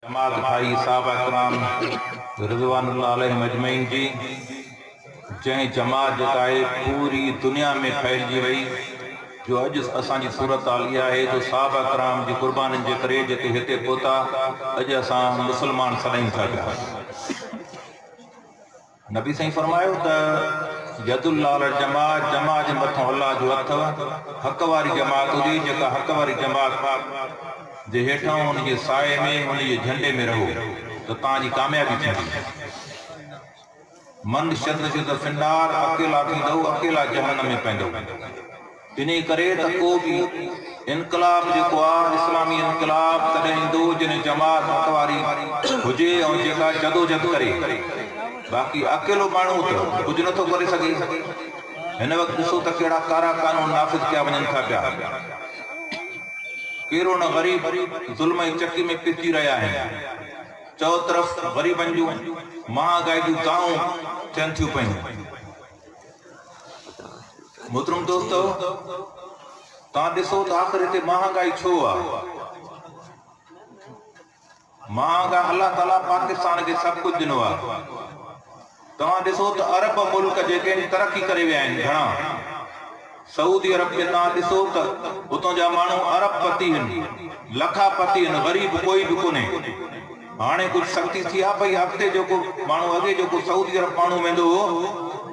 जमात भाई साहब अकराम रिज़वानुल्लाह अलैहिम अजमईन जी जैं जमात जेका आहे पूरी दुनिया में फैलिजी वई जो अॼु असांजी सूरत हाल इहा आहे जो साहब अकराम जी क़ुर्बानीनि जे करे जेके हिते पहुता अॼु असां मुस्लमान सॾायूं था पिया। नबी साईं फरमायो त यदुल्लाह अल जमात जमात जे मथां अल्लाह जो अथव हक़ वारी जमात हुजे जेका हक़ वारी जमात जे हेठां उनजे साए में उनजे झंडे में रहो तो तव्हांजी कामयाबी थींदी। मन शद फिनार अकेला थींदो अकेला जहन्नम में पवंदो। इन करे त को बि इनकलाब जेको आहे इस्लामी इनकलाब तॾहिं ईंदो जॾहिं जमात हक़ वारी हुजे ऐं जेका जदोजहद करे। बाक़ी अकेलो माण्हू त कुझु नथो करे सघे। हिन वक़्तु ॾिसो त कहिड़ा कारा कानून नाफ़िज़ कया वञनि था पिया। कहिड़ो न ग़रीब ज़ुल्म जी चकी में पिसी रहिया आहिनि। चओ तरफ़ ग़रीबनि जूं महागाई जूं दाऊं थियनि थियूं पयूं। मोहतरम दोस्तो तव्हां ॾिसो त आख़िर हिते महागाई छो आहे। महागाई अल्लाह ताला पाकिस्तान खे सभु कुझु ॾिनो आहे। तव्हां ॾिसो त अरब मुल्क जेके तरक़ी करे विया आहिनि घणा सऊदी अरब में तव्हां ॾिसो त उतां जा माण्हू अरबपति आहिनि लखापति आहिनि ग़रीब कोई बि कोन्हे। हाणे कुझु सख़्ती थी आहे भई हफ़्ते जेको माण्हू अॻे जेको सऊदी अरब माण्हू वेंदो हो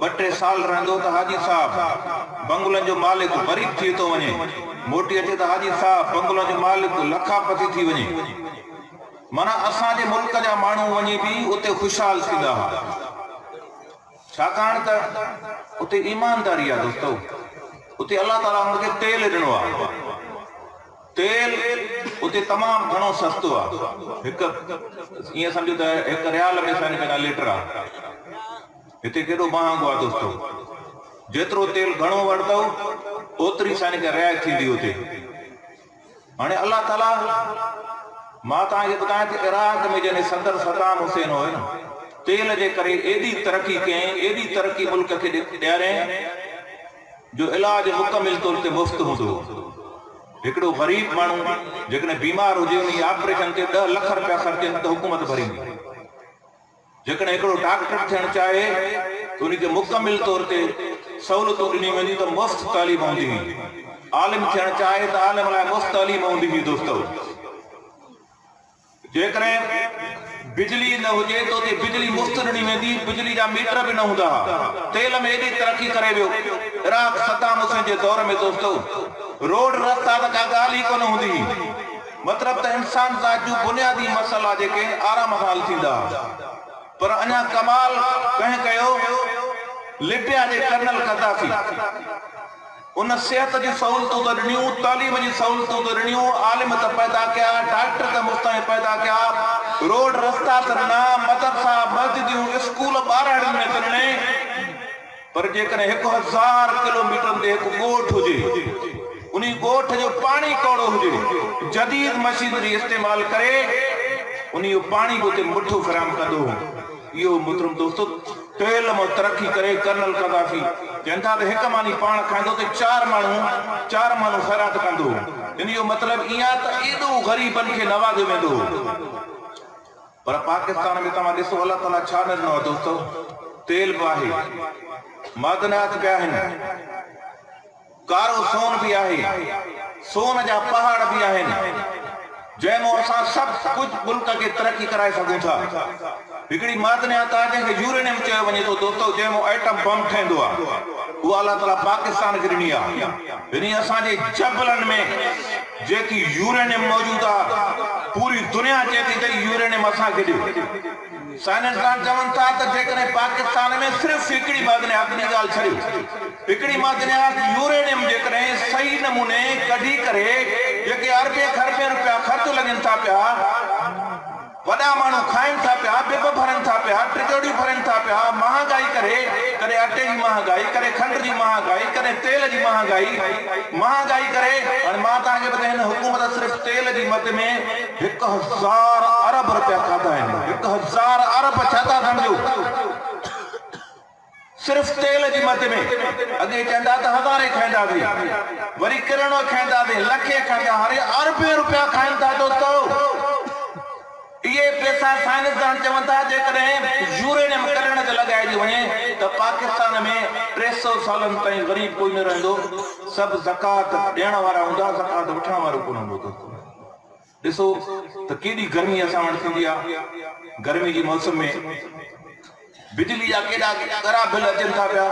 2-3 साल रहंदो त हाजी साहब बंगलनि जो मालिक ग़रीब थी थो वञे मोटी अचे त हाजी साहब बंगलनि जो मालिक लखापति थी वञे। माना असांजे मुल्क जा माण्हू वञी बि उते ख़ुशहाल थींदा हुआ छाकाणि त उते ईमानदारी आहे दोस्तो। उते अल्लाह ताला उनखे तेल ॾिनो आहे। तेल उते तमामु घणो सस्तो आहे। हिकु ईअं सम्झो त 1 रियाल में 1.5 लीटर आहे। हिते केॾो महांगो आहे दोस्तो। जेतिरो तेल घणो वठंदो ओतिरी साईं खे रियायत थींदी उते। हाणे अल्लाह ताला मां तव्हांखे ॿुधायां त इराक में जॾहिं सदर सद्दाम हुसैन हुयो न तेल जे करे एॾी तरक़ी कयईं एॾी तरक़ी मुल्क खे ॾियारियईं जो इलाज मुकमिल तौर ते मुफ़्त हूंदो। हिकिड़ो ग़रीब माण्हू जेकॾहिं बीमार हुजे उन ऑपरेशन ते 10 लाख रुपया ख़र्चनि त हुकूमत भरींदी। जेकॾहिं हिकिड़ो डॉक्टर थियणु चाहे त उनखे मुकमिल तौर ते सहूलियतूं ॾिनी वेंदी त मुफ़्त तालीम हूंदी हुई। आलिम थियणु चाहे त आलिम लाइ मुफ़्त तालीम हूंदी हुई दोस्तो। जेकॾहिं बिजली न हुजे तो उते बिजली मुफ़्त ॾिनी वेंदी। बिजली जा मीटर बि न हूंदा। तेल में एॾी तरक़ी करे वियो इराक सद्दाम हुसैन जे दौर में दोस्तो। रोड रस्ता त का ॻाल्हि ई कोन हूंदी। मतिलबु त इंसान ज़ात जूं बुनियादी मसइला जेके आराम सां हल थींदा। पर अञा कमाल कंहिं कयो लिबिया जे कर्नल क़द्दाफ़ी उन सिहत जी सहूलियतूं त ॾिनियूं तालीम जी सहूलियतूं त ॾिनियूं आलिम त पैदा कया डॉक्टर त मुफ़्त में पैदा कया रोड रस्ता त ॾिना मदरसा मस्जिदियूं स्कूल ॿारनि में त ॾिने। पर जेकॾहिं 1000 किलोमीटर ते हिकु ॻोठ हुजे उन ॻोठ जो पाणी कौड़ो हुजे जदीद मशीनरी इस्तेमाल करे उन जो पाणी बि उते मुठो फराहम कंदो। इहो मुहतरम दोस्तो तेल में तरक़ी करे कर्नल क़द्दाफ़ी चवंदा त हिकु मानी पाण खाईंदो त 4 माण्हू ख़ैरात कंदो। इन जो मतिलबु इहा त एॾो ग़रीबनि खे नवाज़ियो वेंदो। पर पाकिस्तान में तव्हां ॾिसो अल्लाह ताला छा न ॾिनो आहे दोस्तो। तेल बि आहे मादनात बि आहिनि कारो सोन बि आहे सोन जा पहाड़ बि आहिनि जंहिंमें असां सभु कुझु मुल्क खे तरक़ी कराए सघूं था। हिकिड़ी मादनियात आहे जंहिंखे यूरेनियम चयो वञे थो दोस्तो जंहिंमें एटम बम ठहंदो आहे। उहा अल्लाह ताला पाकिस्तान खे ॾिनी आहे। इन असांजे जबलनि में जेकी यूरेनियम मौजूद आहे पूरी दुनिया चए थी त यूरेनियम असांखे ॾियो। साइंसदान चवनि था त जेकॾहिं पाकिस्तान में सिर्फ़ु हिकिड़ी मादनियात जी ॻाल्हि छॾियो हिकिड़ी मादनियात यूरेनियम जेकॾहिं सही नमूने कढी करे जेके अरबे खरबे रुपया ख़र्च लॻनि था पिया वॾा माण्हू खाइनि था पिया बिब भरनि था पिया टिजोड़ियूं भरनि था पिया महागाई करे कॾहिं अटे जी महागाई कॾहिं खंड जी महागाई कॾहिं तेल जी महागाई करे। हाणे मां तव्हांखे ॿुधायां हिन हुकूमत सिर्फ़ु तेल जी मद में 1000 अरब रुपया खाधा आहिनि। 1000 अरब छा था सम्झो सिर्फ़ु तेल जी मद में। अॻे चवंदा त 1000 खाईंदासीं वरी किरणो खाईंदासीं लखे खाईंदा हाणे अरबे रुपया खाइनि था दोस्तो। ये पैसा साइंसदान चवन था जेकॾहिं यूरेनियम कढण ते लॻाइजी वञे त पाकिस्तान में 300 सालनि ताईं ग़रीब कोई न रहंदो, सभु ज़कात ॾियण वारा हूंदा, ज़कात वठण वारो कोन हूंदो। ॾिसो त केॾी गर्मी असां वटि थींदी आहे। गर्मी जी मौसम में बिजली जा केॾा कड़ा बिल अचनि था पिया।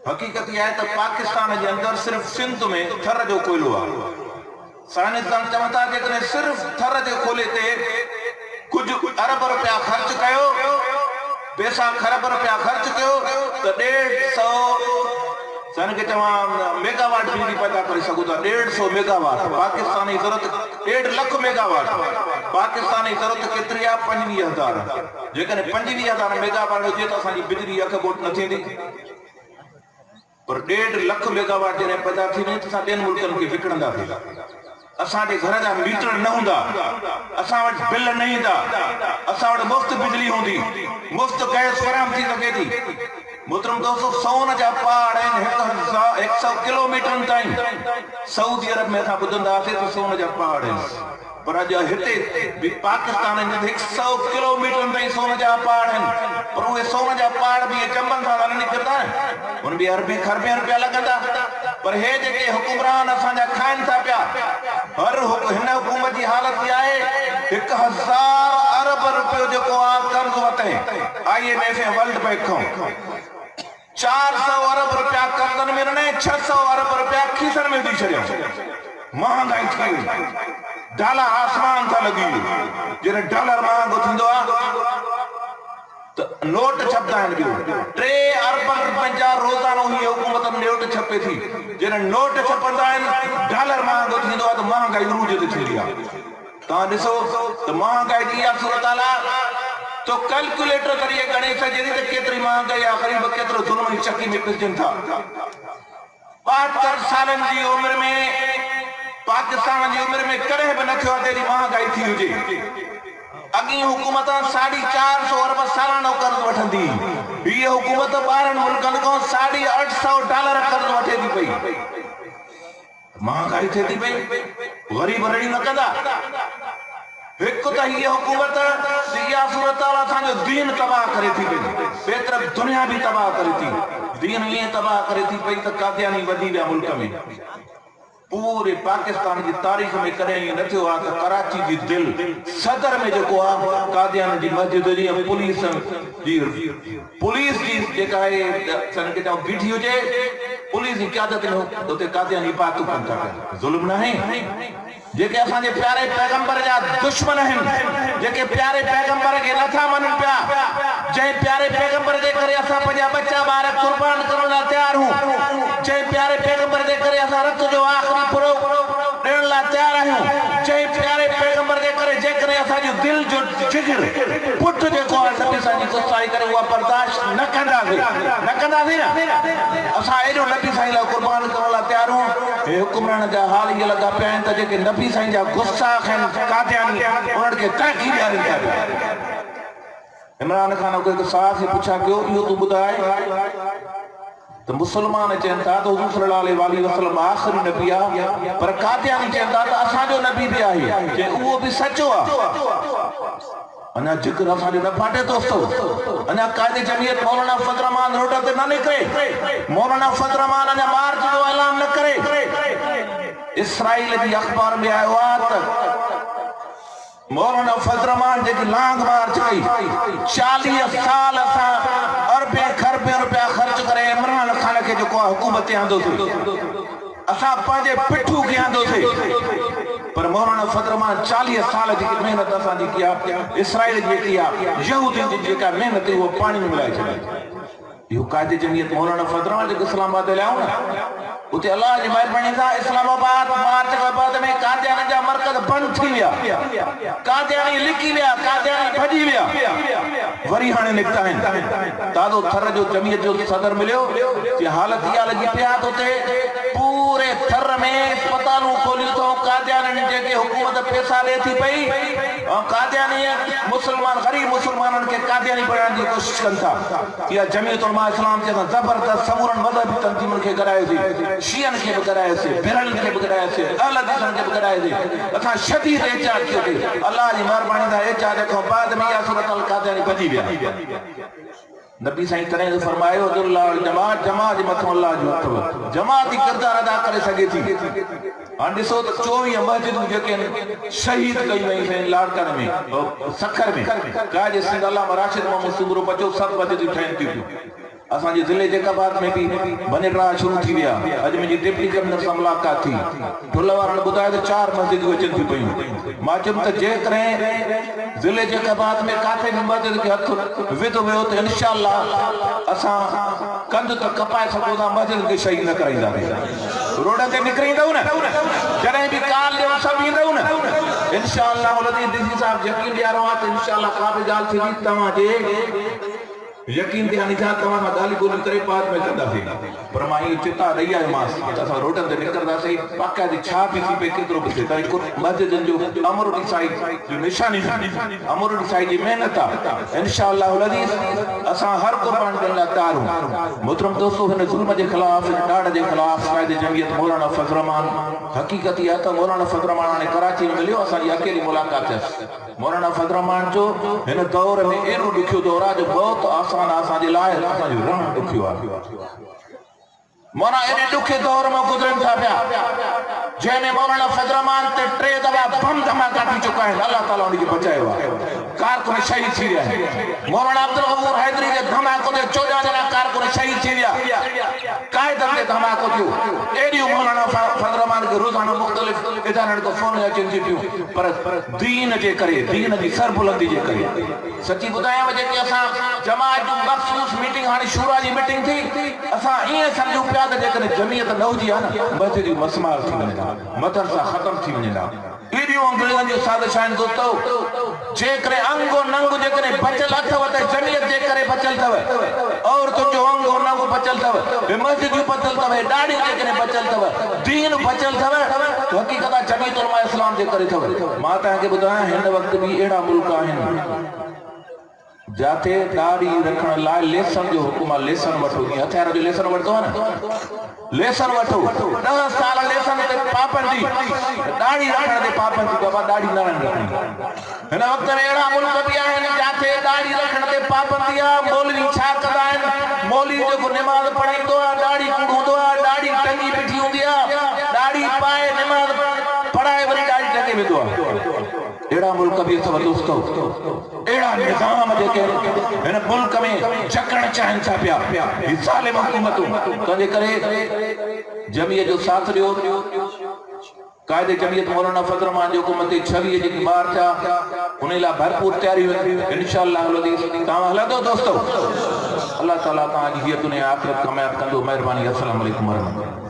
हक़ीक़त इहा आहे त पाकिस्तान जे अंदरि सिर्फ़ सिंध में थर जो कोयलो आहे। साइंसदान चवनि था जेकॾहिं सिर्फ़ थर जे कोयले ते कुझु अरब रुपया ख़र्च कयो, पैसा खरब रुपया ख़र्च कयो त 150 खे चवां मेगावाट बिजली पैदा करे सघो था। 150 मेगावाट पाकिस्तानी ज़रूरत 1.5 लख मेगावाट। पाकिस्तानी ज़रूरत केतिरी आहे? 25,000। जेकॾहिं 25,000 मेगावाट हुजे त असांजी बिजली अख बोट न थींदी। पर 1.5 लख मेगावाट जॾहिं पैदा थींदी त असां ॿियनि मुल्कनि खे विकिणंदासीं। असांजे घर जा मीटर न हूंदा, असां वटि बिल न ईंदा, असां वटि मुफ़्त बिजली हूंदी, मुफ़्त गैस फराहम थी सघे थी। मोहतरम दोस्तों, सोन जा पहाड़ आहिनि 100 किलोमीटरनि ताईं। सऊदी अरब में असां ॿुधंदासीं त सोन जा पहाड़ आहिनि, पर अॼु हिते पाकिस्तान में 100 किलोमीटरनि ताईं सोन जा पहाड़ आहिनि। पर उहे सोन जा पहाड़ बि चंबनि सां न निकिरंदा आहिनि, उन बि अरबे खरबे रुपया लॻंदा। पर हे जेके हुकुमरान असांजा खाइनि था पिया, हर हिन हुकूमत जी हालत इहा आहे 1000 अरब रुपयो जेको आहे कर्ज़ वरितईं IMF ऐं वर्ल्ड बैंक खां। 400 अरब रुपया कर्ज़नि में ॾिनई, 600 अरब रुपया खीसनि में विझी छॾियऊं। महांगाई थी वई, डॉलर आसमान था लॻी। जॾहिं डॉलर महांगो थींदो आहे त नोट छपंदा आहिनि। 3 अरब रुपयनि जा रोज़ानो ही हुकूमत नोट छपे थी। जॾहिं नोट छपंदा आहिनि, डॉलर महांगो थींदो आहे त महांगाई उरूज ते थींदी आहे। तव्हां ॾिसो त महांगाई जी इहा सूरत हाल आहे तो कैलकुलेटर ज़रिए गणे सघे थी त केतिरी महांगाई आहे, ग़रीब केतिरो ज़ुल्म जी चकी में पिसजनि था। 72 सालनि जी उमिरि में पाकिस्तान जी उमिरि में कॾहिं बि न थियो आहे तेरी महांगाई थी हुजे। अॻी हुकूमत 450 अरब सालानो कर्ज़ वठंदी, हीअ हुकूमत 12 मुल्कनि खां $850 कर्ज़ वठे थी पई। महांगाई थिए थी पई, ग़रीब रड़ी न कंदा। हिकु त हीअ हुकूमत इहा सूरत हाल असांजो दीन तबाह करे थी पई, ॿिए तरफ़ दुनिया बि तबाह करे थी। दीन ईअं तबाह करे थी पई त कादियानी वधी विया मुल्क में। पूरे पाकिस्तान की तारीख़ में कॾहिं ईअं न थियो आहे त कराची जी दिलि सदर में जेको आहे कादियान जी मस्जिद जी पुलिस जी जेका आहे बीठी हुजे, पुलिस जी क़यादत में उते कादियानी बातूं कनि था पिया। ज़ुल्म न आहे? जेके असांजे प्यारे पैगंबर जा दुश्मन आहिनि, जेके प्यारे पैगंबर खे नथा मञनि पिया, जंहिं प्यारे पैगंबर जे करे असां पंहिंजा बच्चा ॿार कुर्बान करण लाइ तयार हूं, जंहिं प्यारे पैगंबर जे करे असां रत जो आख़िरी पुरो ॾियण लाइ तयार आहियूं, जंहिं प्यारे पैगंबर जे करे जेकॾहिं असांजो दिलि जो जिगर पुट जेको आहे नबी साईं जी गुस्ताई करे उहा बर्दाश्त न कंदासीं न, असां एॾो नबी साईं लाइ कुर्बान करण लाइ तयार हूं। हे हुकुमरान जा हाल इहे लॻा पिया आहिनि त जेके नबी साईं जा गुस्ताख आहिनि कादियानी, उन्हनि खे तहक़ीक़ ॾियारिनि पिया। इमरान खान को हिकु साहसी पुछा कयो, इहो तूं ॿुधाए तो मुसलमान चवनि था त हुज़ूर सल्लल्लाहु अलैहि वसल्लम आख़िरी नबी आहे, पर कादियानी चवनि था त असांजो नबी बि आहे, जे उहो बि सचो आहे। अञा जिक्र असांजो न फाटे दोस्तो, अञा कायदे जमीयत मौलाना फज़ल रहमान रोड ते न निकिरे, मौलाना फज़ल रहमान अञा मार्च जो ऐलान न करे। इसराइल जी अख़बार में आयो आहे त मौलाना फज़ल रहमान जेकी लांग मार्च कई, 40 साल असां अरबे खरबे रुपया ख़र्च करे इमरान खान खे जेको हुकूमत आंदोसीं, असां पंहिंजे पिठू खे आंदोसीं, पर मौलाना फज़ल रहमान 40 साल जी मेहनत असांजी कई, इसराइल जी कई, यहूदियुनि जी जेका मेहनत उहो पाणी में मिलाए छॾी। इहो कायदे जमीयत मौलाना फज़ल रहमान जेको इस्लामाबाद लाइ आऊं न, उते अल्लाह जी महिरबानी सां इस्लामाबाद मार्च खां बाद में कादियानी जा मरकज़ बंदि थी विया, कादियानी लिकी विया, कादियानी भॼी विया, वरी हाणे निकिता आहिनि। ताज़ो थर जो जमीयत जो सदर मिलियो, हालत इहा लॻी पिया त उते पूरे थर में अस्पतालूं खोलियूं अथऊं। कादियानी जेके हुकूमत पैसा ॾिए थी पई, कादियानी मुसलमान गरीब मुसलमानन के कादियानी बनाने की कोशिश कन था या जमीयत उलमा इस्लाम के जबरदस्त समूरन मजहबी तंजीमन के कराए थी शियन के भी कराए थे बिरल के भी कराए थे अहल हदीसन के भी कराए थे अथा शदीद एहतियात किए थे अल्लाह जी मेहरबानी दा एहतियात देखो बाद में या सूरत अल कादियानी बजी गया नबी साईं तने फरमायो जमात जमात मथो अल्लाह जो अथव जमात ही किरदार अदा करे सके थी हां ॾिसो त 24 मस्जिदूं जेके शहीद कई वई आहिनि लाड़कन में सखर में काजे सिंध अल्लाह राशिद मोहम्मद सुबरो बचो सब मस्जिदूं ठहन थी असांजे ज़िले जेकाबाद में भी बनेरा शुरू थी विया अज मुंहिंजी डिप्टी कमिश्नर सां मुलाक़ात थी ढुलवारनि ॿुधायो त 4 मस्जिदूं अचनि थियूं पयूं मां चयुमि त जेकॾहिं ज़िले जेकाबाद में काथे बि मस्जिद खे हथ विधो वियो त इंशाअल्लाह असां कंध त कपाए सघूं था मस्जिद खे शहीद न कराईंदासीं रोड ते निकिरींदव न जॾहिं बि काल ॾियो सभु ईंदव न इंशाअल्लाह डीसी साहब यकीन ॾियारो आहे त इंशाअल्लाह का बि ॻाल्हि थींदी तव्हांजे यकीन ध्यान था तव्हां सां ॻाल्हि ॿोली करे बाद में कंदासीं पर मां इहो चिता ॾेई आयोमांसि त असां रोडनि ते निकिरंदासीं बाक़ाइदी छा बि थी पए केतिरो बि थिए त मस्जिदनि जो अमरुद्दीन साईं जो निशानी अमरुद्दीन साईं जी महिनत आहे इंशाअल्लाह असां हर को पाण ॾियण लाइ तयार आहियूं मोहतरम दोस्तो हिन ज़ुल्म जे ख़िलाफ़ ॾाढ जे ख़िलाफ़ क़ाइद जमयत मौलाना फज़ल रहमान हक़ीक़त इहा त मौलाना फज़ल रहमान हाणे कराची में मिलियो असांजी अकेली मुलाक़ात थियसि मौलाना फज़ल रहमान जो हिन दौर में एॾो ॾुखियो दौर आहे जो बहुत आसान आसांजे लाइ असांजो रहणु ॾुखियो आहे मौना एॾे ॾुखे दौर में गुज़रनि था पिया जंहिंमें मौलाना फज़ल रहमान ते 3 दफ़ा बम धमाका थी चुका आहिनि अल्लाह ताला उनखे बचायो आहे कारकुन शहीद थी विया आहिनि मौलाना अब्दुल गफूर हैदरी जे धमाको ते 14 ॼणा कारकुन शहीद थी विया कायदनि ते धमाको थियो एॾियूं मौलाना फज़ल रहमान खे रोज़ाना मुख़्तलिफ़ इदारनि खां फ़ोन अचनि थियूं पियूं पर दीन जे करे दीन जी सरबुलंदी जे करे सची ॿुधायांव जेके असां जमात जूं मख़सूस मीटिंग हाणे शूरा जी मीटिंग थी असां ईअं सम्झूं पिया त जेकॾहिं जमीयत न हुजी आहे न मस्जिदूं मसमार थी वञनि मदरसा ख़तम थी वञनि एॾियूं अंग्रेज़नि जूं साज़िशां आहिनि दोस्तो जेकॾहिं अंगो नंग जेकॾहिं बचियल अथव त जमीयत जे करे बचियल अथव औरतुनि जो अंगो नंग बचियल अथव मस्जिदूं बचियल अथव ॾाढियूं जेकॾहिं बचियल अथव दीन बचियल अथव हक़ीक़त जमीयत उलमा इस्लाम जे करे अथव मां तव्हांखे ॿुधायां हिन वक़्त बि अहिड़ा मुल्क आहिनि जाते दाढ़ी रखण लाइ लेसन जो हुकुम आहे लेसन वठो जीअं हथियार जो लेसन वठो आहे न लेसन वठो 10 साल लेसन ते पाबंदी दाढ़ी रखण ते पाबंदी बाबा दाढ़ी न रखणी हिन वक़्त में अहिड़ा मुल्क बि आहिनि जाते दाढ़ी रखण ते पाबंदी आहे मौलवी छा कंदा आहिनि मौलवी जेको निमाज़ पढ़ाईंदो आहे दाढ़ी हूंदो आहे दाढ़ी टंगी बीठी हूंदी आहे दाढ़ी पाए निमाज़ पढ़ाए वरी दाढ़ी टंगे वेंदो आहे एड़ा मुल्क भी अथव दोस्तो एड़ा निज़ाम जेके हिन मुल्क में झकण चाहिनि था पिया ही ज़ालिम हुकूमतूं तंहिंजे करे जमीयत जो साथ ॾियो कायदे जमीयत मौलाना फज़ल रहमान जो हुकूमत 26 जेकी ॿार थिया उन लाइ भरपूर तयारियूं इंशाअल्लाह तव्हां हलंदो दोस्तो अल्लाह ताला तव्हांजी हीअ दुनिया आख़िरत कामयाब कंदो महिरबानी अस्सलाम वालेकुम वरहमतुल्लाह